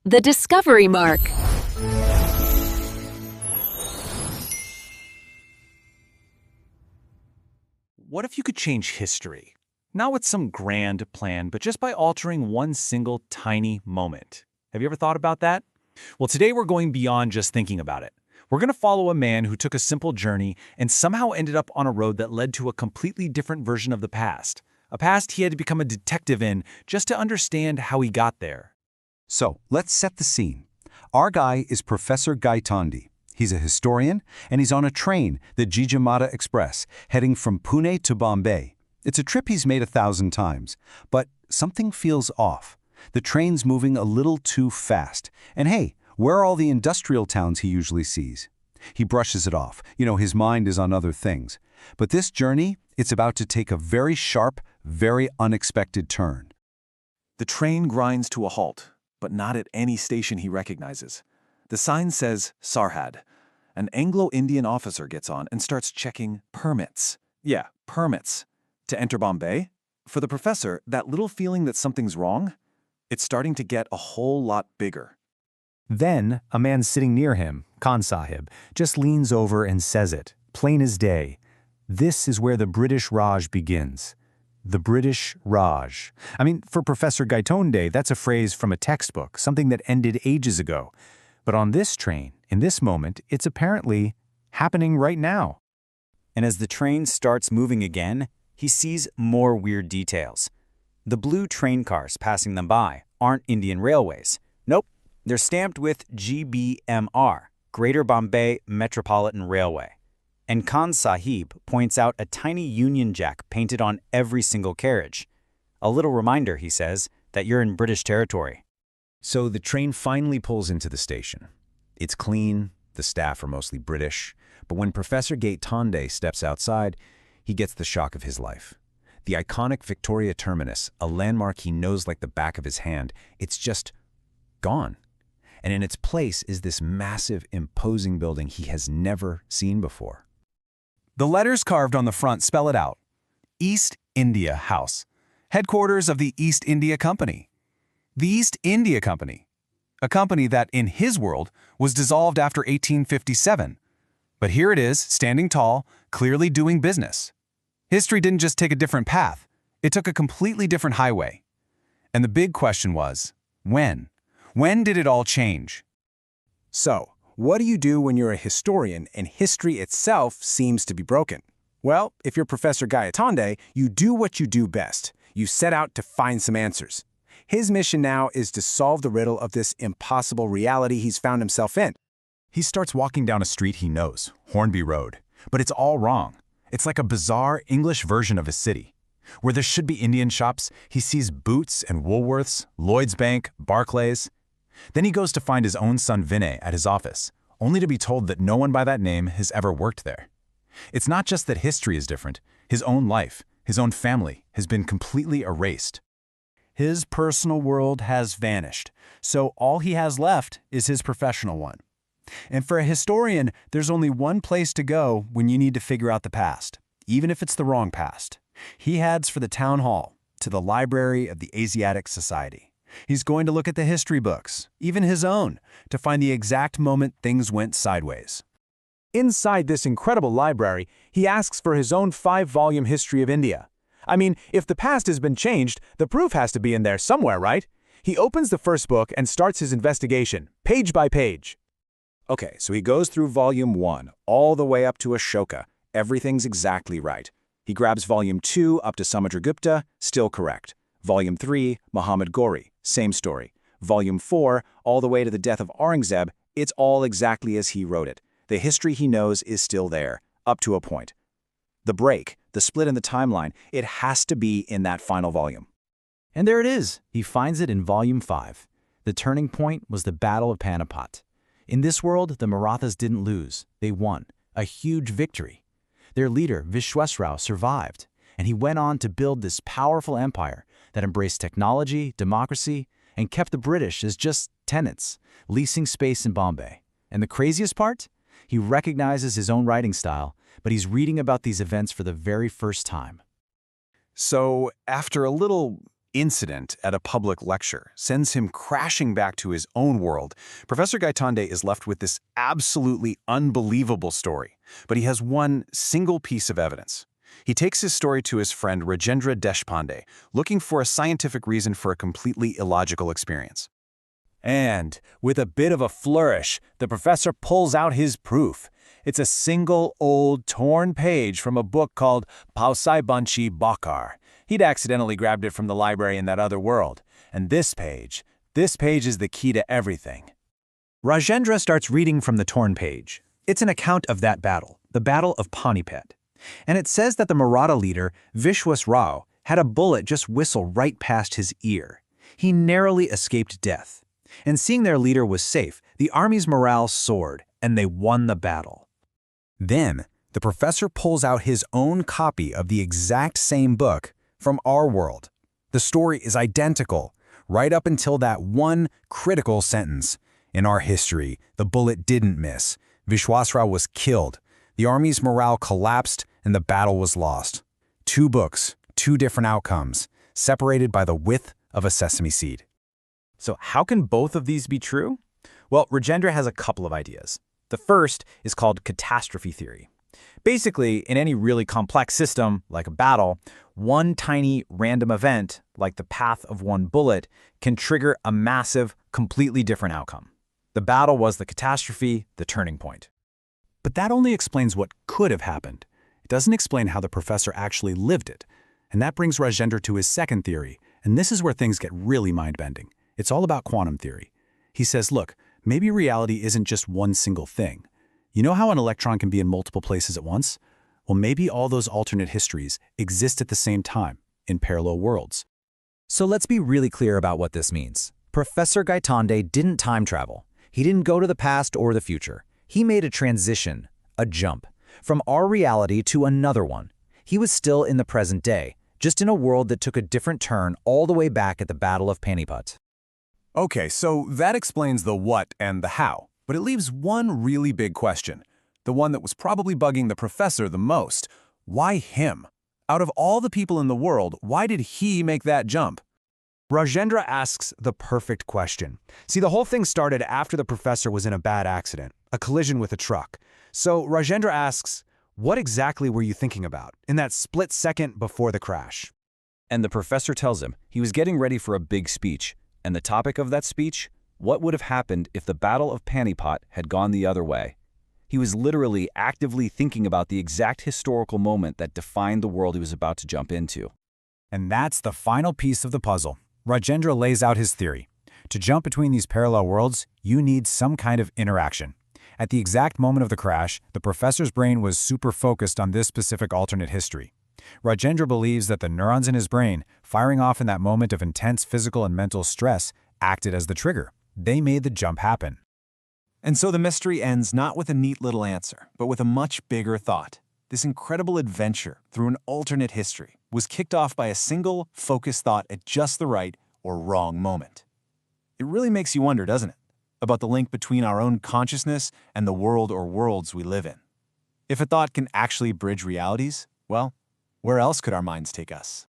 The Discovery Mark. What if you could change history? Not with some grand plan, but just by altering one single tiny moment. Have you ever thought about that? Well, today we're going beyond just thinking about it. We're going to follow a man who took a simple journey and somehow ended up on a road that led to a completely different version of the past. A past he had to become a detective in just to understand how he got there. So, let's set the scene. Our guy is Professor Gaitonde. He's a historian, and he's on a train, the Jijamata Express, heading from Pune to Bombay. It's a trip he's made 1,000 times, but something feels off. The train's moving a little too fast. And hey, where are all the industrial towns he usually sees? He brushes it off. His mind is on other things. But this journey, it's about to take a very sharp, very unexpected turn. The train grinds to a halt, but not at any station he recognizes. The sign says Sarhad. An Anglo-Indian officer gets on and starts checking permits. Yeah, permits. To enter Bombay? For the professor, that little feeling that something's wrong, it's starting to get a whole lot bigger. Then, a man sitting near him, Khan Sahib, just leans over and says it, plain as day. This is where the British Raj begins. The British Raj. For Professor Gaitonde, that's a phrase from a textbook, something that ended ages ago. But on this train, in this moment, it's apparently happening right now. And as the train starts moving again, he sees more weird details. The blue train cars passing them by aren't Indian Railways. Nope, they're stamped with GBMR, Greater Bombay Metropolitan Railway. And Khan Sahib points out a tiny Union Jack painted on every single carriage. A little reminder, he says, that you're in British territory. So the train finally pulls into the station. It's clean, the staff are mostly British, but when Professor Gaitonde steps outside, he gets the shock of his life. The iconic Victoria Terminus, a landmark he knows like the back of his hand, it's just gone. And in its place is this massive, imposing building he has never seen before. The letters carved on the front spell it out. East India House, headquarters of the East India Company. The East India Company, a company that, in his world, was dissolved after 1857. But here it is, standing tall, clearly doing business. History didn't just take a different path, it took a completely different highway. And the big question was, when? When did it all change? So, what do you do when you're a historian and history itself seems to be broken? Well, if you're Professor Gaitonde, you do what you do best. You set out to find some answers. His mission now is to solve the riddle of this impossible reality he's found himself in. He starts walking down a street he knows, Hornby Road, but it's all wrong. It's like a bizarre English version of a city. Where there should be Indian shops, he sees Boots and Woolworths, Lloyd's Bank, Barclays. Then he goes to find his own son Vinay at his office, only to be told that no one by that name has ever worked there. It's not just that history is different, his own life, his own family, has been completely erased. His personal world has vanished, so all he has left is his professional one. And for a historian, there's only one place to go when you need to figure out the past, even if it's the wrong past. He heads for the town hall, to the library of the Asiatic Society. He's going to look at the history books, even his own, to find the exact moment things went sideways. Inside this incredible library, he asks for his own 5-volume history of India. If the past has been changed, the proof has to be in there somewhere, right? He opens the first book and starts his investigation, page by page. Okay, so he goes through Volume 1, all the way up to Ashoka. Everything's exactly right. He grabs Volume 2 up to Samudragupta, still correct. Volume 3, Muhammad Ghori, same story. Volume 4, all the way to the death of Aurangzeb, it's all exactly as he wrote it. The history he knows is still there, up to a point. The break, the split in the timeline, it has to be in that final volume. And there it is. He finds it in Volume 5. The turning point was the Battle of Panipat. In this world, the Marathas didn't lose. They won. A huge victory. Their leader, Vishwasrao, survived, and he went on to build this powerful empire that embraced technology, democracy, and kept the British as just tenants, leasing space in Bombay. And the craziest part? He recognizes his own writing style, but he's reading about these events for the very first time. So, after a little incident at a public lecture sends him crashing back to his own world, Professor Gaitonde is left with this absolutely unbelievable story. But he has one single piece of evidence. He takes his story to his friend Rajendra Deshpande, looking for a scientific reason for a completely illogical experience. And, with a bit of a flourish, the professor pulls out his proof. It's a single old torn page from a book called Pausai Banchi Bakar. He'd accidentally grabbed it from the library in that other world. And this page is the key to everything. Rajendra starts reading from the torn page. It's an account of that battle, the Battle of Panipat. And it says that the Maratha leader, Vishwas Rao, had a bullet just whistle right past his ear. He narrowly escaped death. And seeing their leader was safe, the army's morale soared, and they won the battle. Then, the professor pulls out his own copy of the exact same book from our world. The story is identical, right up until that one critical sentence. In our history, the bullet didn't miss. Vishwasrao was killed. The army's morale collapsed, and the battle was lost. 2 books, 2 different outcomes, separated by the width of a sesame seed. So how can both of these be true? Well, Rajendra has a couple of ideas. The first is called catastrophe theory. Basically, in any really complex system, like a battle, one tiny random event, like the path of one bullet, can trigger a massive, completely different outcome. The battle was the catastrophe, the turning point. But that only explains what could have happened. It doesn't explain how the professor actually lived it. And that brings Rajendra to his second theory, and this is where things get really mind-bending. It's all about quantum theory. He says, look, maybe reality isn't just one single thing. You know how an electron can be in multiple places at once? Well, maybe all those alternate histories exist at the same time, in parallel worlds. So let's be really clear about what this means. Professor Gaitonde didn't time travel. He didn't go to the past or the future. He made a transition, a jump, from our reality to another one. He was still in the present day, just in a world that took a different turn all the way back at the Battle of Panipat. Okay, so that explains the what and the how, but it leaves one really big question, the one that was probably bugging the professor the most. Why him? Out of all the people in the world, why did he make that jump? Rajendra asks the perfect question. See, the whole thing started after the professor was in a bad accident, a collision with a truck. So Rajendra asks, what exactly were you thinking about in that split second before the crash? And the professor tells him he was getting ready for a big speech. And the topic of that speech? What would have happened if the Battle of Panipat had gone the other way? He was literally actively thinking about the exact historical moment that defined the world he was about to jump into. And that's the final piece of the puzzle. Rajendra lays out his theory. To jump between these parallel worlds, you need some kind of interaction. At the exact moment of the crash, the professor's brain was super focused on this specific alternate history. Rajendra believes that the neurons in his brain, firing off in that moment of intense physical and mental stress, acted as the trigger. They made the jump happen. And so the mystery ends not with a neat little answer, but with a much bigger thought. This incredible adventure through an alternate history was kicked off by a single, focused thought at just the right or wrong moment. It really makes you wonder, doesn't it, about the link between our own consciousness and the world or worlds we live in. If a thought can actually bridge realities, well, where else could our minds take us?